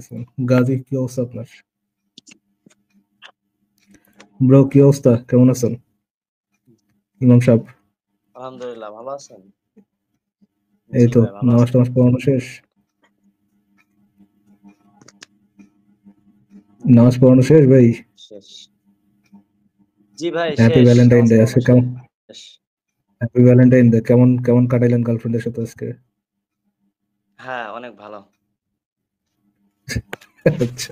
আছেন? গাজী কি অবস্থা আপনার? ব্রো কি অবস্থা? কেমন আছেন? ইমাম সাহেব? আলহামদুলিল্লাহ, ভালো আছেন? এই জি তো ভাই, ভালো নামাজ আছি। টামাজ পড়ানো শেষ? নামাজ পড়ানো শেষ ভাই? শেষ। জি ভাই, হ্যাপি শেষ। ভ্যালেন্টাইন নামাজ ডে পড়ানো আজকে কেমন? শেষ। হ্যাপি ভ্যালেন্টাইন ডে কেমন কেমন কাটাইলেন গার্লফ্রেন্ডের সাথে আজকে? হ্যাঁ, অনেক ভালো। আচ্ছা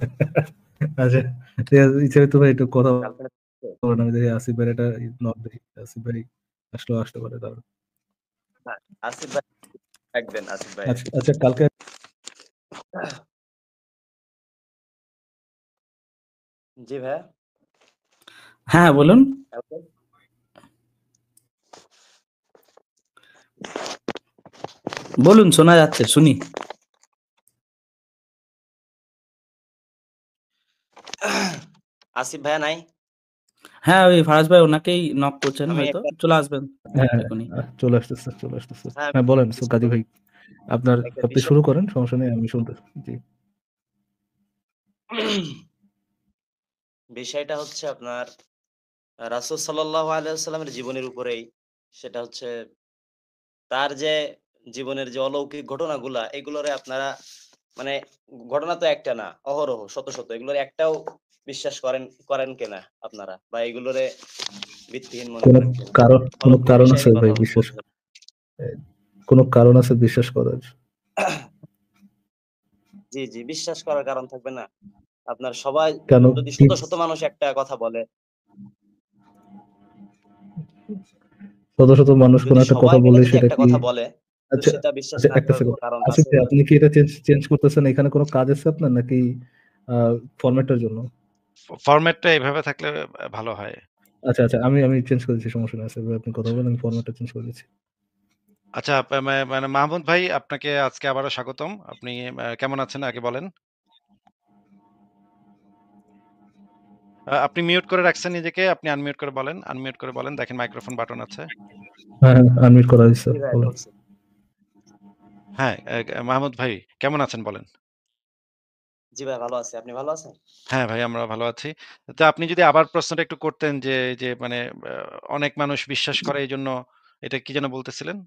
আচ্ছা, ঠিক আছে, ইচ্ছা তো ভাই একটু কথা গার্লফ্রেন্ড বলেন, আমি দেখি আসিফ ভাই এটা নক দেখি, আসিফ ভাই আসলেও আসতে পারে তার। হ্যাঁ, আসিফ ভাই ডাকবেন, আসিফ ভাই। আচ্ছা আচ্ছা, কালকে জি ভাই। হ্যাঁ বলুন। কালকে বলুন, শোনা যাচ্ছে, শুনি। আসিফ ভাইয়া নাই? হ্যাঁ, ওই ফারাজ ভাই ওনাকেই নক করছেন, আমি হয়তো একটা চলে আসবেন হ্যাঁ এখনই। চলে আসতেছে চলে আসতেছে। হ্যাঁ, হ্যাঁ বলেন গাজী ভাই, আপনার একটা আপনি বিষয় শুরু করেন, সমস্যা নেই, আমি শুনতে। জি। বিষয়টা হচ্ছে আপনার রাসূল সাল্লাল্লাহু আলাইহি ওয়াসাল্লামের জীবনের উপরেই। সেটা হচ্ছে তার যে জীবনের যে অলৌকিক ঘটনাগুলা, এগুলোরে আপনারা মানে ঘটনা তো একটা না, অহরহ শত, শত। এগুলোর একটাও বিশ্বাস করেন করেন কিনা আপনারা? বা এগুলোরে ভিত্তিহীন মনে কোনো করেন কিনা? কোনো অলৌকিক কারণ বিষয় আছে নিয়ে ভাই কথা বিশ্বাস, বলতে চাচ্ছি। কোনো কারণ আছে বিশ্বাস করার? জি, জি, বিশ্বাস করার কারণ থাকবে না? আপনার সবাই কেন যদি কি শত, শত মানুষ একটা কথা বলে, শত শত মানুষ কোন যদি একটা কথা সবাই মিলে বললে যদি সেটা একটা কি? কথা বলে, তো আচ্ছা সেটা বিশ্বাস আচ্ছা, না একটা করার সেকেন্ড, কোনো কারণ আসিফ আছে? ভাই আপনি কি এটা চেঞ্জ চেঞ্জ করতেছেন? এখানে কোনো কাজ আছে আপনার নাকি ফরম্যাটের জন্য? ফরম্যাটটা এভাবে থাকলে ভালো হয়। আচ্ছা আচ্ছা, আমি আমি চেঞ্জ করে দিচ্ছি, সমস্যা নেই, আসিফ ভাই আপনি কথা বলেন, আমি ফরম্যাটটা চেঞ্জ করে দিচ্ছি। আচ্ছা, মানে মাহমুদ ভাই, আপনাকে আজকে আবারও স্বাগতম। আপনি কেমন আছেন আগে বলেন? আপনি মিউট করে রাখছেন নিজেকে, আপনি আনমিউট করে বলেন, আনমিউট করে বলেন, দেখেন মাইক্রোফোন বাটন আছে। হ্যাঁ আনমিউট করা হয়েছে, জি ভাই, বলেন। বলছি। হ্যাঁ, মাহমুদ ভাই কেমন আছেন বলেন? জি ভাই, ভালো আছি। আপনি ভালো আছেন? হ্যাঁ ভাই, আমরা ভালো আছি। তো আপনি যদি আবার প্রশ্নটা একটু করতেন যে, যে মানে অনেক মানুষ বিশ্বাস করে এইজন্য, এটা কি যেন বলতেছিলেন?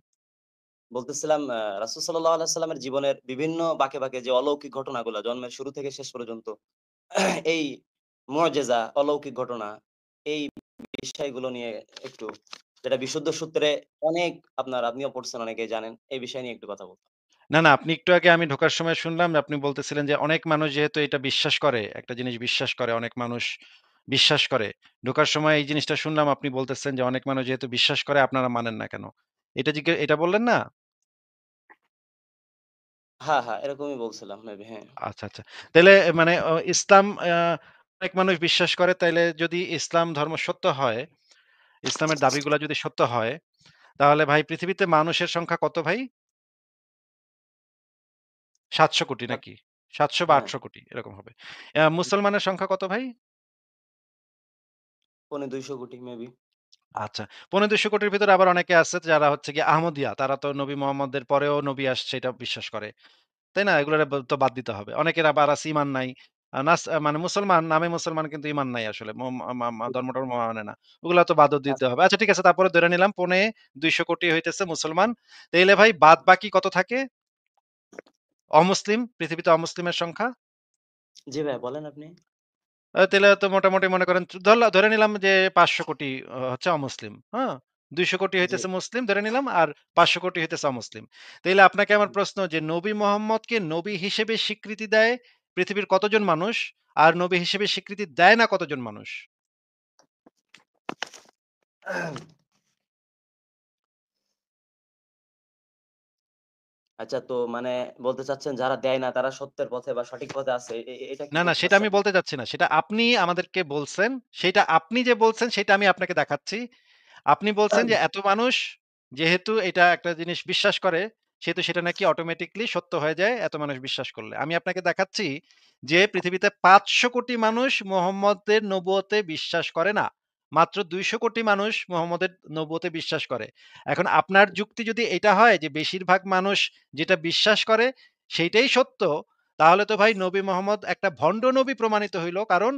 বলতেছিলাম রাসূল সাল্লাল্লাহু আলাইহি ওয়াসাল্লামের জীবনের বিভিন্ন বাঁকে, বাঁকে যে অলৌকিক ঘটনাগুলা জন্মের শুরু থেকে শেষ পর্যন্ত এই মুআজিজা, অলৌকিক ঘটনা, এই বিষয়গুলো নিয়ে একটু, যেটা বিশুদ্ধ সূত্রে অনেক আপনিও পড়ছেন, অনেকেই জানেন। এই বিষয় নিয়ে একটু কথা বলতাম। না, না, আপনি একটু আগে আমি ঢোকার সময় শুনলাম যে আপনি বলতেছিলেন যে অনেক মানুষ যেহেতু এটা বিশ্বাস করে, একটা জিনিস বিশ্বাস করে, অনেক মানুষ বিশ্বাস করে। ঢোকার সময় এই জিনিসটা শুনলাম, আপনি বলতেছেন যে অনেক মানুষ যেহেতু বিশ্বাস করে আপনারা মানেন না কেন? এটা বললেন না? হ্যাঁ, হ্যাঁ, এরকমই বলছিলাম মেবি, হ্যাঁ। আচ্ছা, আচ্ছা। তাইলে মানে ইসলাম অনেক মানুষ বিশ্বাস করে, তাইলে যদি ইসলাম ধর্ম সত্য হয়, ইসলামের দাবিগুলা যদি সত্য হয়, তাহলে ভাই পৃথিবীতে মানুষের সংখ্যা কত ভাই? ৭০০ কোটি সাত নাকি? ৭০০ বা হ্যাঁ, ৮০০ কোটি এরকম হবে। মুসলমানের সংখ্যা কত ভাই? ২৫০ কোটি মেবি। আচ্ছা। ২৫০ কোটির ভিতরে আবার অনেকে আছে যারা হচ্ছে গিয়ে আহমদিয়া। তারা তো নবী মোহাম্মদের পরেও নবী আসছে এটা বিশ্বাস করে। তাই না? এগুলোর তো বাদ দিতে হবে। অনেকের আবার আছে ঈমান নাই। মানে মুসলমান, নামে মুসলমান কিন্তু ঈমান নাই আসলে। ম মা মা ধর্ম-টর্ম মানে না। ওগুলা তো বাদও দিতে হবে। আচ্ছা ঠিক আছে, তারপরে ধরে নিলাম ২৫০ কোটি হইতেছে মুসলমান। তাইলে ভাই বাদ বাকি কত থাকে? অমুসলিম, পৃথিবীতে অমুসলিমের সংখ্যা? জি ভাই, বলেন আপনি। তাইলে তো মোটামুটি মনে করেন ধরে নিলাম যে ৫০০ কোটি হচ্ছে অমুসলিম। হ্যাঁ? ২০০ কোটি জি। হইতেছে মুসলিম ধরে নিলাম, আর ৫০০ কোটি হইতেছে অমুসলিম। তাইলে আপনাকে আমার প্রশ্ন যে নবী মোহাম্মদকে নবী হিসেবে স্বীকৃতি দেয় পৃথিবীর কতজন মানুষ? আর নবী হিসেবে স্বীকৃতি দেয় না কতজন মানুষ? আচ্ছা, তো মানে বলতে চাচ্ছেন যারা দেয় না তারা সত্যের পথে বা সঠিক পথে আছে। এটা কি না, না, বলতে সেটা আমি চাচ্ছেন? বলতে চাচ্ছি না। সেটা আপনি আমাদেরকে বলছেন। সেটা আপনি যে বলছেন সেটা আমি আপনাকে দেখাচ্ছি। আপনি বলছেন যে এত মানুষ যেহেতু এটা একটা জিনিস বিশ্বাস করে, সেহেতু সেটা নাকি অটোমেটিক্যালি সত্য হয়ে যায় এত মানুষ বিশ্বাস করলে। আমি আপনাকে দেখাচ্ছি যে পৃথিবীতে ৫০০ কোটি মানুষ মুহাম্মদের নবুয়তে বিশ্বাস করে না। মাত্র ২০০ কোটি মানুষ মুহাম্মদের নবুয়তে বিশ্বাস করে। এখন আপনার যুক্তি যদি এটা হয় যে বেশিরভাগ মানুষ যেটা বিশ্বাস করে সেইটাই সত্য, তাহলে তো ভাই নবী মোহাম্মদ একটা ভণ্ড নবী প্রমাণিত হইল। কারণ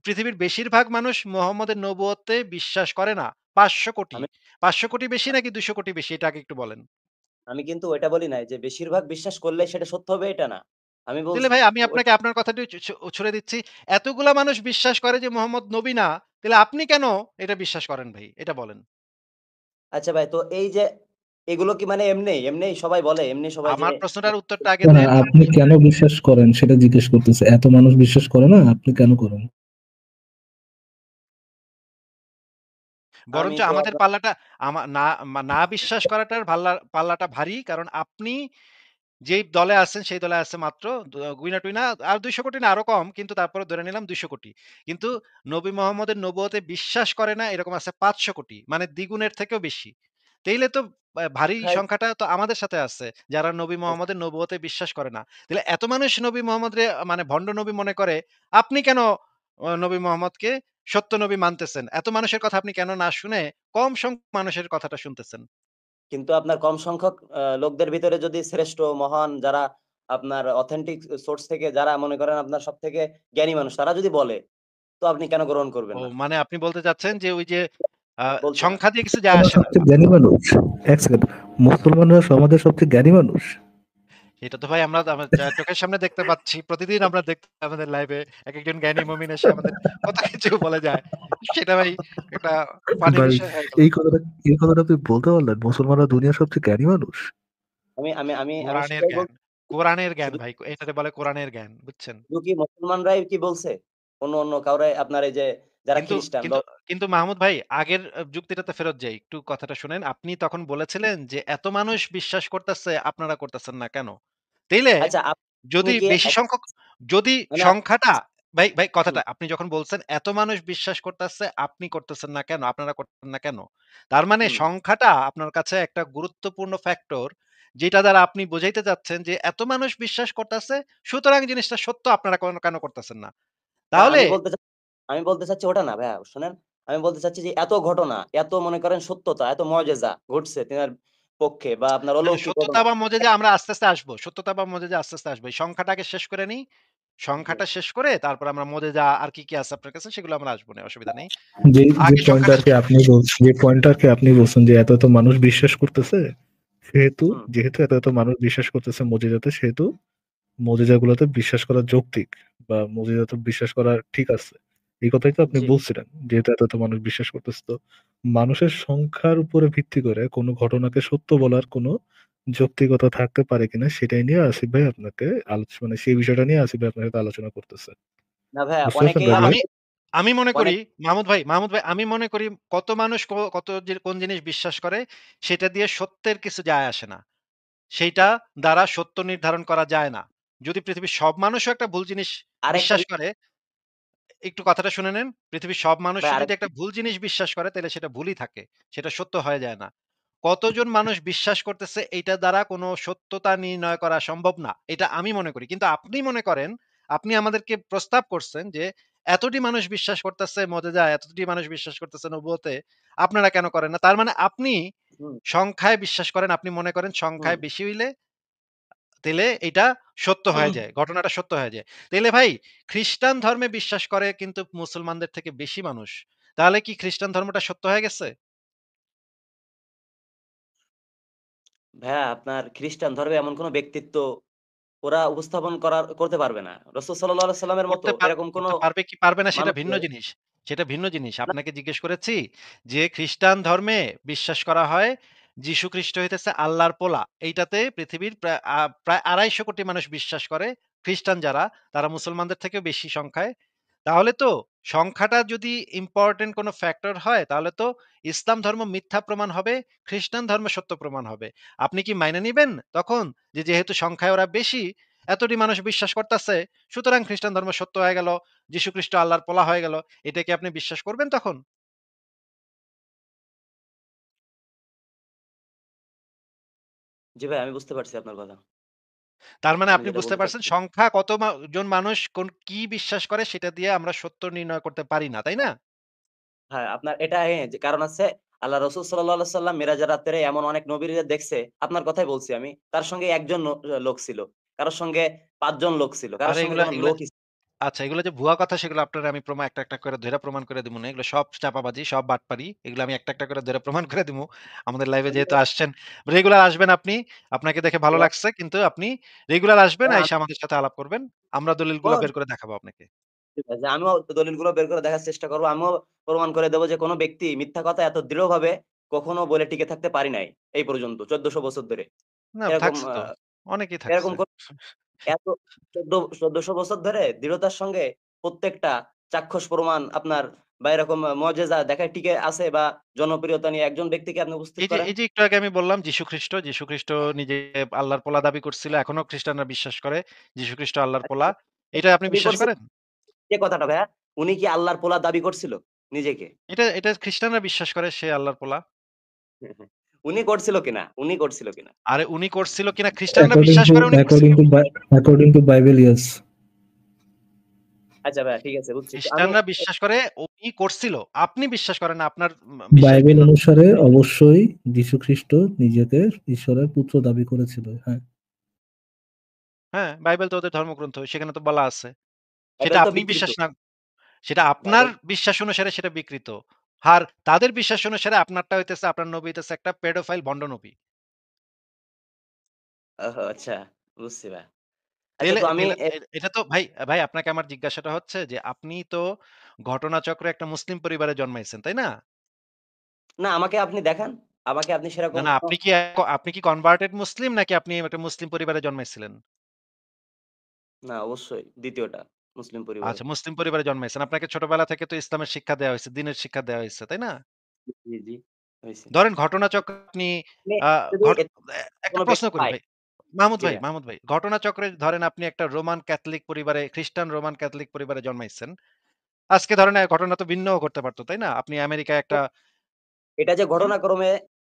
পৃথিবীর বেশিরভাগ মানুষ মোহাম্মদের নবুয়তে বিশ্বাস করে না। ৫০০ কোটি। আমি ৫০০ কোটি বেশি নাকি ২০০ কোটি বেশি? এটা আগে একটু বলেন। আমি কিন্তু ওইটা বলি নাই যে বেশিরভাগ বিশ্বাস করলে সেটা সত্য হবে এটা না। আমি তাইলে বলছি ভাই আমি আপনাকে আপনার কথাটি ছুড়ে দিচ্ছি। এতগুলা মানুষ বিশ্বাস করে যে মোহাম্মদ নবী না, তাহলে আপনি কেন এটা বিশ্বাস করেন ভাই? এটা বলেন। আচ্ছা ভাই, তো এই যে এগুলো কি মানে এমনিই সবাই বলে? এমনি সবাই যে আমার প্রশ্নটার উত্তরটা আগে না, দেন। আপনি কেন বিশ্বাস করেন সেটা জিজ্ঞেস করতেছে। এত মানুষ বিশ্বাস করে না, আপনি কেন করেন? আমি বরঞ্চ তো আমাদের আপনার পাল্লাটা না বিশ্বাস করাটার পাল্লাটা ভারী। কারণ আপনি যেই দলে আছেন সেই দলে আছে মাত্র গুইনা-টুইনা আর ২০০ কোটি না আরো কম। কিন্তু তারপরে ধরে নিলাম ২০০ কোটি। কিন্তু নবী মোহাম্মদের নবুয়তে বিশ্বাস করে না এরকম আছে ৫০০ কোটি। মানে দ্বিগুণের থেকেও বেশি। তাইলে তো ভারী ভাই সংখ্যাটা তো আমাদের সাথে আছে। যারা নবী মোহাম্মদের নবুয়তে বিশ্বাস করে না। তাইলে এত মানুষ নবী মোহাম্মদরে মানে ভণ্ড নবী মনে করে, আপনি কেন নবী মোহাম্মদকে সত্য নবী মানতেছেন? এত মানুষের কথা আপনি কেন না শুনে কম সংখ্যক মানুষের কথাটা শুনতেছেন? কিন্তু আপনার কম সংখ্যক লোকদের ভিতরে যদি শ্রেষ্ঠ মহান যারা আপনার অথেন্টিক সোর্স থেকে যারা মনে করেন আপনার সবথেকে জ্ঞানী মানুষ তারা যদি বলে, তো আপনি কেন গ্রহণ করবেন ও না? মানে আপনি বলতে চাচ্ছেন যে ওই যে আ বলছি না। সংখ্যা দিয়ে কিছু যায় মুসলমানরা আসে না। সবচেয়ে জ্ঞানী মানুষ। এক সেকেন্ড, মুসলমানরা সমাজের সবচেয়ে জ্ঞানী মানুষ। এটা তো ভাই আমরা আমার চোখের সামনে দেখতে পাচ্ছি। প্রতিদিন আমরা দেখতে আমাদের লাইভে একেকজন জ্ঞানী মুমিন এসে আমাদের কত কিছু বলে যায়। সেটা ভাই একটা ফানি ভাই, বিষয় হয়ে গেল। এই কথাটা এই কথাটা আপনি বলতে পারলেন? মুসলমানরা দুনিয়ার সবচেয়ে জ্ঞানী মানুষ। আমি কোরআনের সেটাই জ্ঞান। বলছি। কোরআনের জ্ঞান শুধু ভাই। এটাতে বলে কোরআনের জ্ঞান। বুঝছেন? শুধু কি মুসলমানরাই কি বলছে? অন্য কাউরে আপনার এই যে যারা কিন্তু খ্রিস্টান বা কিন্তু কিন্তু মাহমুদ ভাই আগের যুক্তিটাতে ফেরত যাই। একটু কথাটা শুনেন। আপনি তখন বলেছিলেন যে এত মানুষ বিশ্বাস করতেছে আপনারা করতেছেন না কেন? তাইলে আচ্ছা আপনি যদি কি বেশি সংখ্যক যদি মানে সংখ্যাটা ভাই হুম, কথাটা আপনি যখন বলছেন এত মানুষ বিশ্বাস করতেছে আপনি করতেছেন না কেন? আপনারা করতেছেন না কেন? তার মানে হুম। সংখ্যাটা আপনার কাছে একটা গুরুত্বপূর্ণ ফ্যাক্টর যেটা দ্বারা আপনি বোঝাইতে চাচ্ছেন যে এত মানুষ বিশ্বাস করতেছে সুতরাং জিনিসটা সত্য আপনারা কেন করতেছেন না? না তাহলে আমি বলতে চাচ্ছি ওটা না ভাইয়া শোনেন। আমি বলতে চাচ্ছি যে এত ঘটনা, এত মনে করেন সত্যতা, এত মুজিজা ঘটছে তিনার পক্ষে বা আপনার না, না অলৌকিক সত্যতা ঘটনা। বা মজেজা আমরা আস্তে, আস্তে আসবো। সত্যতা বা মজেজা আস্তে, আস্তে আসবো। এই সংখ্যাটাকে শেষ করে নিই। জি। সংখ্যাটা শেষ করে তারপর আমরা মজেজা আর কি আছে আপনার কাছে সেগুলো আমরা আসবো না। অসুবিধা নেই। যে যে আগে পয়েন্টটা সংখ্যাটা আরকি আপনি বলছেন, যে এত মানুষ বিশ্বাস করতেছে, হুম, এত মানুষ বিশ্বাস করতেছে মুজিজাতে, সেহেতু মুজিজাগুলোতে বিশ্বাস করা যৌক্তিক বা মুজিজাতে বিশ্বাস করা ঠিক আছে। এই কথাই তো আপনি জি। বলছিলেন। যেহেতু এত মানুষ বিশ্বাস করতেছে, তো মানুষের সংখ্যার উপরে ভিত্তি করে কোনো ঘটনাকে সত্য বলার কোনো যৌক্তিকতা থাকতে পারে কিনা সেটাই নিয়ে আসিফ ভাই আপনাকে মানে সেই বিষয়টা নিয়ে আসিফ ভাই আপনার সাথে আলোচনা করতেছে। না ভাইয়া বুঝতে পারছেন অনেকেই ব্যাপারটা? আমি আমি মনে করি অনেক মাহমুদ ভাই আমি মনে করি কত মানুষ কত কোন জিনিস বিশ্বাস করে সেটা দিয়ে সত্যের কিছু যায় আসে না। সেইটা দ্বারা সত্য নির্ধারণ করা যায় না। যদি পৃথিবীর সব মানুষও একটা ভুল জিনিস আরেকটা বিশ্বাস করে একটু কথাটা শুনে নেন। পৃথিবীর সব ভাই মানুষই যদি আরেক একটা ভুল জিনিস বিশ্বাস করে তাহলে সেটা ভুলই থাকে। সেটা সত্য হয়ে যায় না। কতজন মানুষ বিশ্বাস করতেছে এইটা দ্বারা কোনো সত্যতা নির্ণয় করা সম্ভব না। এটা আমি মনে করি। কিন্তু আপনি মনে করেন, আপনি আমাদেরকে প্রস্তাব করছেন যে এতটি মানুষ বিশ্বাস করতেছে মজেজা, এতটি মানুষ বিশ্বাস করতেছে নবুয়তে, আপনারা কেন করেন না? তার মানে আপনি হুম, সংখ্যায় বিশ্বাস করেন, আপনি মনে করেন হুম। সংখ্যায় বেশি হইলে তাইলে এটা সত্য হয়ে যায়। ঘটনাটা সত্য হয়ে যায়। তাইলে ভাই খ্রিস্টান ধর্মে বিশ্বাস করে কিন্তু মুসলমানদের থেকে বেশি মানুষ। তাহলে কি খ্রিস্টান ধর্মটা সত্য হয়ে গেছে? ভাইয়া আপনার খ্রিস্টান ধর্মে এমন কোন ব্যক্তিত্ব ওরা উপস্থাপন করতে পারবে না। রাসূল সাল্লাল্লাহু আলাইহি সাল্লামের মতো এরকম কোন করতে পারবে কি পারবে না সেটা ভিন্ন মানুষকে জিনিস। সেটা ভিন্ন জিনিস। না আপনাকে জিজ্ঞেস করেছি যে খ্রিস্টান ধর্মে বিশ্বাস করা হয় যীশু খ্রিস্ট হইতেছে আল্লাহর পোলা। এইটাতে পৃথিবীর প্রায় ২৫০ কোটি মানুষ বিশ্বাস করে। খ্রিস্টান যারা তারা মুসলমানদের থেকেও বেশি সংখ্যায়। তাহলে তো সংখ্যাটা যদি ইম্পোর্টেন্ট কোনো ফ্যাক্টর হয় তাহলে তো ইসলাম ধর্ম মিথ্যা প্রমাণ হবে, খ্রিস্টান ধর্ম সত্য প্রমাণ হবে। আপনি কি মাইনে নিবেন তখন যে যেহেতু সংখ্যায় ওরা বেশি এতটি মানুষ বিশ্বাস করতেছে সুতরাং খ্রিস্টান ধর্ম সত্য হয়ে গেল, যীশু খ্রিস্ট আল্লাহর পোলা হয়ে গেল। এটা কি আপনি বিশ্বাস করবেন তখন? জি ভাই আমি বুঝতে পারছি আপনার কথা। তার মানে আপনি আপনি যেটা বুঝতে বলতে পারছেন চাচ্ছেন। সংখ্যা কত জন মানুষ কি বিশ্বাস করে সেটা দিয়ে আমরা সত্য নির্ণয় করতে পারি না, তাই না? হ্যাঁ, আপনার এটা যে কারণ আছে আল্লাহ রাসূল সাল্লাল্লাহু আলাইহি সাল্লাম মেরাজের রাত্রে এমন অনেক নবীরে দেখছে। আপনার কথাই বলছি আমি। তার সঙ্গে একজন লোক ছিল। কারো সঙ্গে ৫ জন লোক ছিল। কারো আরে সঙ্গে এগুলা যখন এগুলা লোকই আচ্ছা, এগুলো যে ভুয়া কথা সেগুলো আপনারে আমি একটা, একটা করে ধইরা প্রমাণ করে দিমু না। এগুলো সব চাপাবাজি, সব বাটপারি। এগুলো আমি একটা, একটা করে ধইরা প্রমাণ করে দিমু। আমাদের লাইভে যেহেতু আসছেন, রেগুলার আসবেন আপনি। আপনাকে দেখে ভালো লাগছে। কিন্তু আপনি রেগুলার আসবেন, ভাইয়া আইসা আমাদের সাথে আলাপ করবেন। আমরা দলিলগুলা আমি বের করে দেখাবো আপনাকে। ঠিক আছে। আমিও দলিলগুলো বের করে দেখার চেষ্টা করব। আমিও প্রমাণ করে দেব যে কোন ব্যক্তি মিথ্যা কথা এত দৃঢ়ভাবে কখনো বলে টিকে থাকতে পারি নাই এই পর্যন্ত ১৪০০ বছর ধরে। না এরকম থাকছে তো। অনেকেই এরকম থাকছে। এত ১৪০০ বছর ধরে দৃঢ়তার সঙ্গে প্রত্যেকটা চাক্ষুষ প্রমাণ আপনার বা এরকম মুজিজা দেখায় টিকে আছে বা জনপ্রিয়তা নিয়ে একজন ব্যক্তিকে আপনি উপস্থিত করেন। এই যে একটু আগে আমি বললাম যীশু খ্রিস্ট নিজে আল্লাহর পোলা দাবি করছিল। এখনো খ্রিস্টানরা বিশ্বাস করে যীশু খ্রিস্ট আল্লাহর পোলা। এটা আপনি দাবি বিশ্বাস করছে করেন? যে কথাটা ভাইয়া, উনি কি আল্লাহর পোলা দাবি করছিল নিজেকে? এটা খ্রিস্টানরা বিশ্বাস করে সে আল্লাহর পোলা। উনি করছিল কিনা? উনি করছিল কিনা? আরে উনি করছিল কিনা খ্রিস্টানরা According বিশ্বাস to করে উনি করছে according to কিনা। according to Bible, yes. আচ্ছা ভাইয়া ঠিক আছে বুঝছি। তো আমি খ্রিস্টানরা বিশ্বাস করে উনি করছিল। আপনি বিশ্বাস করেন না, আপনার বিশ্বাস বাইবেল ভিন্ন। অনুসারে অবশ্যই যীশুখ্রিস্ট নিজেকে ঈশ্বরের পুত্র দাবি করেছিল। হ্যাঁ। হ্যাঁ, বাইবেল তো ওদের ধর্মগ্রন্থ। সেখানে তো বলা আছে। সেটা বাইবেল তো আপনি বিকৃত। বিশ্বাস না, সেটা আপনার বাইবেল বিশ্বাস অনুসারে সেটা বিকৃত। আর তাদের বিশ্বাস অনুসারে আপনারটা হইতেছে, আপনার নবী হইতেছে একটা পেডোফাইল ভন্ড নবী। ওহো আচ্ছা বুঝছি ভাইয়া। আচ্ছা তাইলে তো আমি তাইলে এটা তো ভাই আপনাকে আমার জিজ্ঞাসাটা হচ্ছে যে আপনি তো ঘটনাচক্রে একটা মুসলিম পরিবারে জন্মাইছেন, তাই না? না আমাকে আপনি দেখান। আমাকে আপনি না, সেরকম না, আপনি কি কনভার্টেড মুসলিম নাকি আপনি একটা মুসলিম পরিবারে জন্মাইছিলেন? না অবশ্যই ২য় টা মুসলিম পরিবারে। আচ্ছা, মুসলিম পরিবারে জন্মাইছেন। আপনাকে ছোটবেলা থেকে তো ইসলামের শিক্ষা দেওয়া হইছে, দ্বীনের শিক্ষা দেওয়া হইছে, তাই না? জি, জি হইছে। ধরেন ঘটনাচক্রে আপনি মানে আ যদি ঘট একটা কোন প্রশ্ন ব্যক্তি করি পায় ভাই। জি ভাইয়া। মাহমুদ ভাই, ঘটনাচক্রে ধরেন আপনি একটা রোমান ক্যাথলিক পরিবারে, খ্রিস্টান রোমান ক্যাথলিক পরিবারে জন্মাইছেন। আজকে ধরেন ঘটনা তো ভিন্নও ঘটতে পারত, তাই না? আপনি আমেরিকায় একটা এটা যে হুম? ঘটনাক্রমে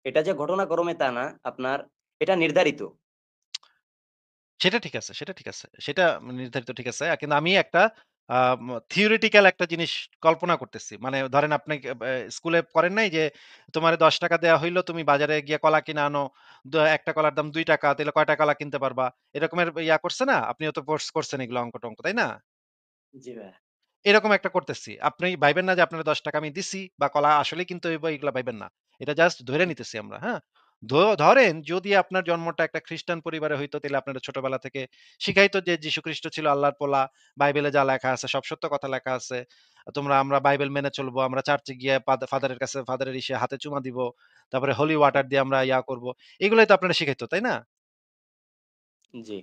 এটা যে ঘটনাক্রমে তা না, আপনার এটা নির্ধারিত। সেটা ঠিক আছে, সেটা ঠিক আছে। সেটা নির্ধারিত ঠিক আছে। কিন্তু আমি একটা থিওরিটিক্যাল একটা জিনিস কল্পনা করতেছি। মানে ধরেন আপনি স্কুলে করেন নাই যে তোমারে ৳১০ দেয়া হইল, তুমি বাজারে গিয়ে কলা কিনে আনো। একটা কলার দাম ৳২, তাইলে কয়টা কলা কিনতে পারবা? এরকমের করছে না? আপনিও তো করছেন এগুলো অঙ্ক-টঙ্ক, তাই না? জি ভাইয়া। এরকম একটা করতেছি। আপনি ভাইবেন না যে আপনার ৳১০ আমি দিছি বা কলা আসলেই কিনতে হইব, এগুলা ভাইবেন না। এটা জাস্ট ধইরা নিতেছি আমরা, হ্যাঁ? ধরেন যদি আপনার জন্মটা একটা খ্রিস্টান পরিবারে হইতো, তাইলে আপনারা ছোটবেলা থেকে শিখাইতো যে যীশুখ্রিস্ট ছিল আল্লাহর পোলা। বাইবেলে যা লেখা আছে সব সত্য কথা লেখা আছে। আমরা বাইবেল মেনে চলবো। আমরা চার্চে গিয়ে ফাদারের কাছে ফাদারের হাতে চুমা দিব। তারপরে হোলি ওয়াটার দিয়ে আমরা করব। এগুলাই তো আপনারা শিখাইতো, তাই না? জি,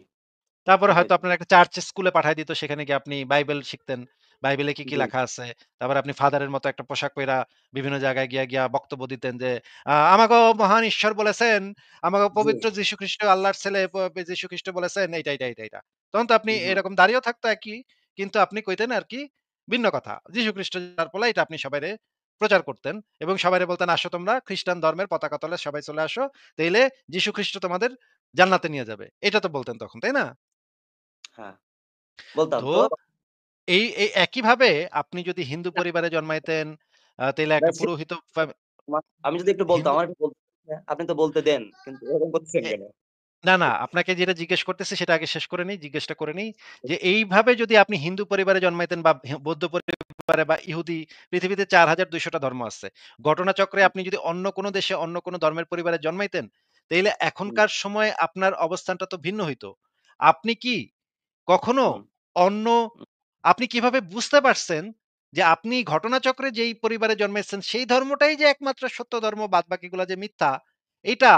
তারপরে হয়তো শিখাইতো। আপনার একটা চার্চ স্কুলে পাঠায় দিত। সেখানে গিয়ে আপনি বাইবেল শিখতেন। বাইবেলে কি, কি জি, লেখা আছে। তারপরে আপনি ফাদারের মতো একটা পোশাক পইরা বিভিন্ন জায়গায় গিয়া বক্তব্য দিতেন যে, আমাগো মহান ঈশ্বর বলেছেন, আমাগো জি। পবিত্র যীশুখ্রিস্ট আল্লাহর ছেলে যীশুখ্রিস্ট বলেছেন এইটা। তখন তো আপনি হুম, এরকম দাঁড়িয়েও থাকতো একই। কিন্তু আপনি কইতেন আরকি ভিন্ন কথা। যীশুখ্রিস্ট যার পোলা এটা আপনি সবাইরে প্রচার করতেন এবং সবাইরে বলতেন, "আসো তোমরা খ্রিস্টান ধর্মের পতাকা তলে সবাই চলে আসো। তাইলে যীশুখ্রিস্ট তোমাদের জান্নাতে নিয়ে যাবে।" এটা তো বলতেন তখন, তাই না? হ্যাঁ, বলতাম। তো তো এই একইভাবে আপনি যদি হিন্দু পরিবারে জন্মাইতেন, তাইলে একটা ব্যাস পুরোহিত আমি যদি একটু বলতাম, হিন্দু আমার একটু বলতে আপনি তো বলতে দেন। কিন্তু এরকম করতেছেন এ কেন? না, আপনাকে যেটা জিজ্ঞেস করতেছি সেটা আগে শেষ করে নেই, জিজ্ঞেসটা করে নেই। যে এইভাবে যদি আপনি হিন্দু পরিবারে জন্মাইতেন বা বৌদ্ধ পরিবারে বা ইহুদি, পৃথিবীতে ৪,২০০ টা ধর্ম আছে। ঘটনাচক্রে আপনি যদি অন্য কোন দেশে অন্য কোন ধর্মের পরিবারে জন্মাইতেন, তাইলে হুম, এখনকার সময়ে আপনার অবস্থানটা তো ভিন্ন হইতো। আপনি কি কখনো হুম, অন্য আপনি কিভাবে বুঝতে পারছেন যে আপনি ঘটনাচক্রে যেই পরিবারে জন্মেছেন সেই ধর্মটাই যে একমাত্র সত্য ধর্ম, বাদবাকিগুলা যে মিথ্যা, এইটা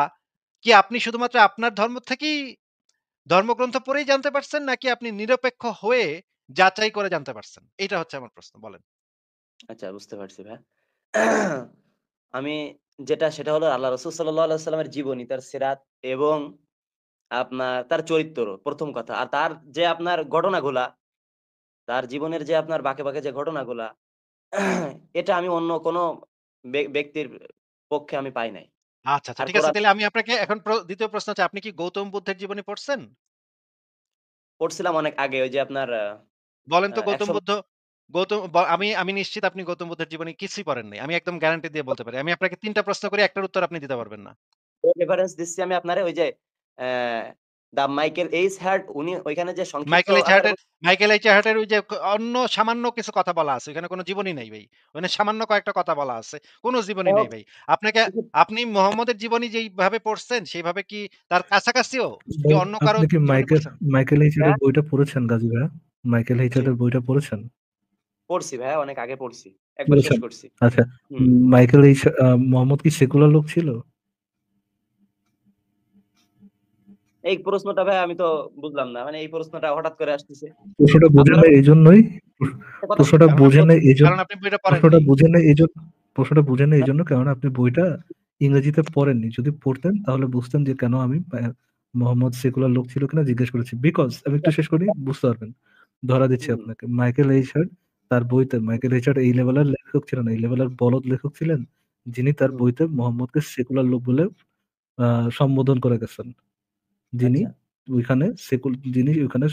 কি আপনি শুধুমাত্র আপনার ধর্ম থেকেই ধর্মগ্রন্থ পড়েই জানতে পারছেন, নাকি আপনি নিরপেক্ষ হয়ে যাচাই করে জানতে পারছেন? এইটা হচ্ছে আমার প্রশ্ন। বলেন। আচ্ছা বুঝতে পারছি ভাইয়া। আমি যেটা সেটা হলো আল্লাহ রাসূল সাল্লাল্লাহু আলাইহি ওয়াসাল্লামের জীবনী, তার সিরাত এবং আপনার তার চরিত্র ১ম কথা। আর তার যে আপনার ঘটনাগুলা, তার জীবনের যে আপনার বাঁকে যে ঘটনাগুলা, এটা আমি অন্য কোনো ব্যক্তির পক্ষে আমি পাই নাই। আচ্ছা, আর ঠিক আছে। কোরআন তাইলে আমি আপনাকে এখন ২য় প্রশ্ন হচ্ছে, আপনি কি গৌতম বুদ্ধের জীবনী পড়ছেন? পড়ছিলাম অনেক আগে ওই যে আপনার বলেন তো গৌতম ১০০ বুদ্ধ গৌতম ব আমি আমি নিশ্চিত আপনি গৌতম বুদ্ধের জীবনী কিছুই পড়েন নাই। আমি একদম গ্যারান্টি দিয়ে বলতে পারি। আমি আপনাকে ৩ টা প্রশ্ন করি, একটার উত্তর আপনি দিতে পারবেন না। রেফারেন্স দিচ্ছি আমি আপনারে ওই যে অ্যা দ্য মাইকেল এইচ হার্ট উনি ওইখানে যে সংক্ষিপ্ত আকারে মাইকেল এইচ হার্টের ওই যে অন্য সামান্য কিছু কথা বলা আছে। ওখানে কোনো জীবনী নাই ভাই। ওখানে সামান্য কয়েকটা কথা বলা আছে। কোনো জীবনী হোক নেই ভাই। আপনি মুহাম্মদের জীবনী যেইভাবে পড়ছেন সেইভাবে কি তার কাছাকাছিও কি ভাই, অন্য কারো আপনি কি জীবনী পড়ছেন? মাইকেল এইচআরের হ্যাঁ, বইটা পড়েছেন গাজী ভাইয়া? মাইকেল জি এইচআরের বইটা পড়েছেন? পড়ছি ভাইয়া, অনেক আগে পড়ছি। একবার শেষ পড়েছেন? করছি। আচ্ছা। হুম। মাইকেল মোহাম্মদ কি সেকুলার লোক ছিল? এই প্রশ্নটা ভাই আমি তো বুঝলাম না। মানে এই প্রশ্নটা হঠাৎ করে আসতেছে। প্রশ্নটা বুঝেন আপনারা না এইজন্যই একটা কথা প্রশ্নটা কারণ আপনি বুঝেন না কারণ আপনি বইটা পড়েন প্রশ্নটা নাই। বুঝেন না এইজন্য প্রশ্নটা বুঝেন না এইজন্য কারণ আপনি বইটা ইংরেজিতে পড়েননি। যদি পড়তেন তাহলে বুঝতেন যে কেন আমি মোহাম্মদ সেকুলার লোক ছিল কিনা জিজ্ঞেস করেছি। বিকজ আমি একটু শেষ করি, বুঝতে পারবেন। ধরা দিচ্ছি হুম, আপনাকে। মাইকেল এইচহার্ট তার বইতে মাইকেল এইচহার্ট এই লেভেলের লেখক ছিলেন না, এই লেভেলের বলদ লেখক ছিলেন যিনি তার হুম, বইতে মোহাম্মদকে সেকুলার লোক বলে সম্বোধন করে গেছেন। যিনি আচ্ছা। যিনি ওখানে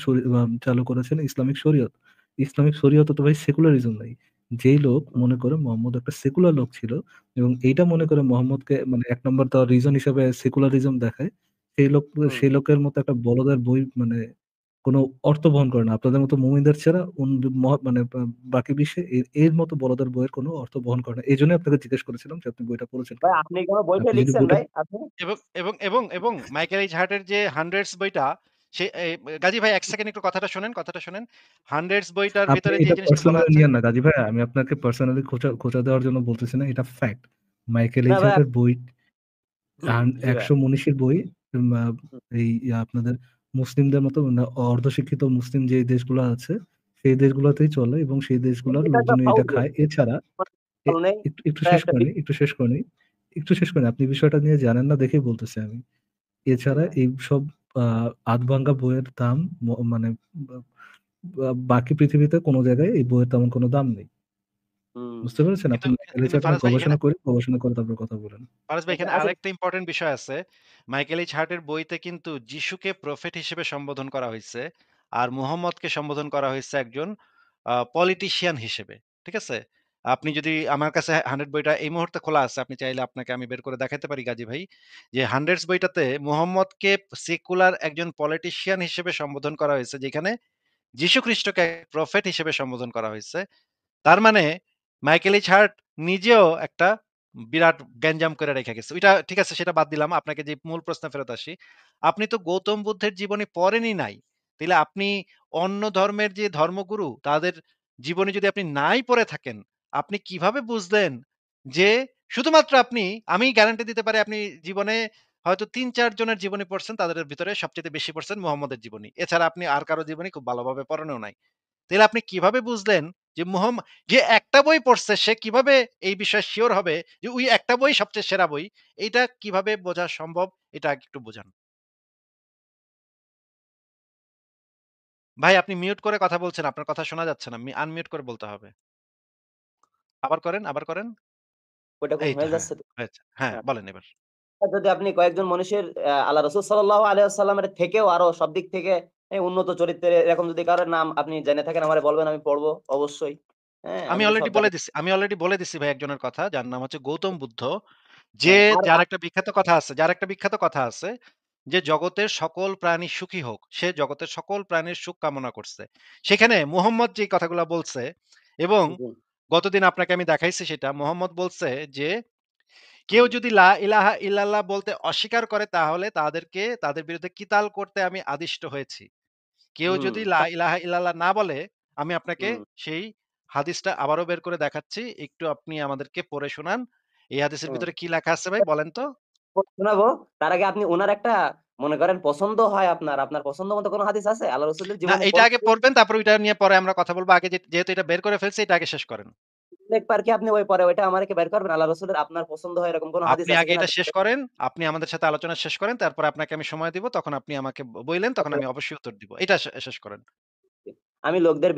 চালু করেছেন ইসলামিক শরীয়ত। ইসলামিক শরীয়তে তো ভাই সেকুলারিজম নাই। যেই লোক হুম, মনে করে মোহাম্মদ একটা সেকুলার লোক ছিল এবং এইটা মনে করে মোহাম্মদকে মানে ১ নম্বর দেওয়ার রিজন হিসেবে সেকুলারিজম দেখায়, হুম। সেই লোকের মতো একটা বলদের বই মানে কোনো অর্থ বহন করে না। আপনাদের মতো মুমিনদের ছাড়া মানে বাকি বিশ্বে এর মতো বলদের বইয়ের কোনো অর্থ বহন করে না। এজন্যই আপনাকে জিজ্ঞেস করেছিলাম যে আপনি বইটা পড়েছেন ভাই কিনা? আপনি কোনো বই-টই আপনি যদি লিখছেন বইটা ভাই আপনি? এবং মাইকেল এইচ হার্টের যে 'হান্ড্রেডস' বইটা সে গাজী ভাই ১ সেকেন্ড একটু কথাটা শোনেন। 'হান্ড্রেডস' বইটার আপনি ভেতরে যে এটা জিনিসটা বলা পার্সোনালি আছে নিয়েন না গাজী ভাই। আমি আপনাকে পার্সোনালি খোঁচা দেওয়ার জন্য বলতেছি না। এটা ফ্যাক্ট। মাইকেল না ভাই এইচহার্টের বই জি ভাই। ১০০ মনীষীর বই মা হুম, এই আপনাদের মুসলিমদের মতো মানে অর্ধশিক্ষিত মুসলিম যে দেশগুলো আছে, সেই দেশগুলোতেই চলে এবং সেই দেশগুলোর এটা একটা লোকজনই এটা ফাউল বই। খায়। এছাড়া এ ভালো নেই। একটু এটা শেষ একটা করে নিই, একটু শেষ করে নিই। আপনি বিষয়টা নিয়ে জানেন না দেখেই বলতেছি আমি। জি এছাড়া ভাই। এইসব আ আধভাঙ্গা বইয়ের দাম মানে বা বাকি পৃথিবীতে কোন জায়গায় এই বইয়ের তেমন কোন দাম নেই। হুম। বুঝতে পেরেছেন? কিন্তু আপনি মাইকেল কিন্তু এইচহার্ট নিয়ে ফারাজ ভাই এখানে গবেষণা করে তারপর কথা বলেন। আচ্ছা, এখানে আচ্ছা আরেকটা ইম্পোর্টেন্ট বিষয় আছে। মাইকেল এইচ হার্টের বইতে কিন্তু যিশুকে প্রফেট হিসেবে সম্বোধন করা হইছে। আর মুহাম্মদকে সম্বোধন করা হইছে একজন পলিটিশিয়ান হিসেবে। ঠিক আছে? আপনি যদি আমার কাছে 100 বইটা এই মুহূর্তে খোলা আছে। আপনি চাইলে আপনাকে আমি বের করে দেখাইতে পারি গাজী ভাই। যে 100 বইটাতে মুহাম্মদকে সেকুলার একজন পলিটিশিয়ান হিসেবে সম্বোধন করা হয়েছে। যেখানে যীশু খ্রিস্টকে প্রফেট হিসেবে সম্বোধন করা হয়েছে। তার মানে মাইকেল এইচ হার্ট নিজেও একটা বিরাট গ্যাঞ্জাম করে রেখে গেছে। ওইটা ঠিক আছে, সেটা বাদ দিলাম। আপনাকে যে মূল প্রশ্নে ফেরত আসি। আপনি তো গৌতম বুদ্ধের জীবনী পড়েনই নাই। তাইলে আপনি অন্য ধর্মের যে ধর্মগুরু তাদের জীবনী যদি আপনি নাই পড়ে থাকেন, আপনি কিভাবে বুঝলেন যে শুধুমাত্র আমি গ্যারান্টি দিতে পারি আপনি জীবনে হয়তো ৩-৪ জনের জীবনী পড়ছেন, তাদের ভিতরে সবচাইতে বেশি পড়ছেন মুহাম্মদের জীবনী। এছাড়া আপনি আর কারো জীবনী খুব ভালোভাবে পড়েনও নাই। তাইলে আপনি কিভাবে বুঝলেন যে যে একটা বই পড়ছে সে কিভাবে এই বিষয়ে সিওর হবে যে ওই একটা বই সবচেয়ে সেরা বই? এইটা কিভাবে বোঝা সম্ভব? এটা আগে একটু বোঝান। ভাই আপনি মিউট করে কথা বলছেন। আপনার কথা শোনা যাচ্ছে না। আনমিউট করে বলতে হবে। আবার করেন। ওইটা এই তো হয়ে হ্যাঁ, যাচ্ছে তো? হয়েছে। হ্যাঁ, হ্যাঁ। বলেন এবার। যদি আপনি কয়েকজন মানুষের আল্লাহ রাসূল সাল্লাল্লাহু আলাইহি ওয়াসাল্লামের থেকেও আরো সব দিক থেকে উন্নত চরিত্রের এরকম যদি কারো নাম আপনি জেনে থাকেন আমারে বলবেন, আমি পড়বো অবশ্যই। হ্যাঁ, আমি তো সব জানি। আমি অলরেডি বলে দিছি ভাই একজনের কথা যার নাম হচ্ছে গৌতম বুদ্ধ। যে হ্যাঁ, আর যার একটা বিখ্যাত কথা আছে যে জগতের সকল প্রাণী সুখী হোক। সে জগতের সকল প্রাণীর সুখ কামনা করছে। সেখানে মুহাম্মদ যে কথাগুলা বলছে এবং জি, গতদিন আপনাকে আমি দেখাইছি সেটা। মুহাম্মদ বলছে যে, "কেউ হুম, যদি লা ইলাহা ইল্লাল্লাহ বলতে অস্বীকার করে তাহলে তাদের বিরুদ্ধে কিতাল করতে আমি আদিষ্ট হয়েছি। কেউ হুম, যদি লা ইলাহা ইল্লাল্লাহ না বলে" আমি আপনাকে হুম, সেই হাদিসটা আবারও বের করে দেখাচ্ছি। একটু আপনি আমাদেরকে পড়ে শোনান। এই হাদিসের হুম। ভিতরে কি লেখা আছে ভাই বলেন তো? শোনাবো। তার আগে আপনি উনার একটা মনে করেন পছন্দ হয় আপনার পছন্দ মতো কোন হাদিস আছে? আল্লাহ রাসূলের না, জীবনে এইটা কোন আগে পড়বেন, তারপর ওইটা নিয়ে পরে আমরা কথা বলব। আগে যেহেতু এটা বের করে ফেলছি, এটা আগে শেষ করেন। একবার কি আপনি ওই পরে ওইটা আমারে কি বের করবেন? আল্লাহ রাসূলের আপনার পছন্দ হয় এরকম কোন হাদিস আপনি আছে আগে কিনা? এটা শেষ করেন। আপনি আমাদের সাথে আলোচনা শেষ করেন। তারপরে আপনাকে আমি সময় দিব। তখন আপনি আমাকে বইলেন, তখন আমি অবশ্যই উত্তর দিব। এটা শেষ করেন। আমি লোকদের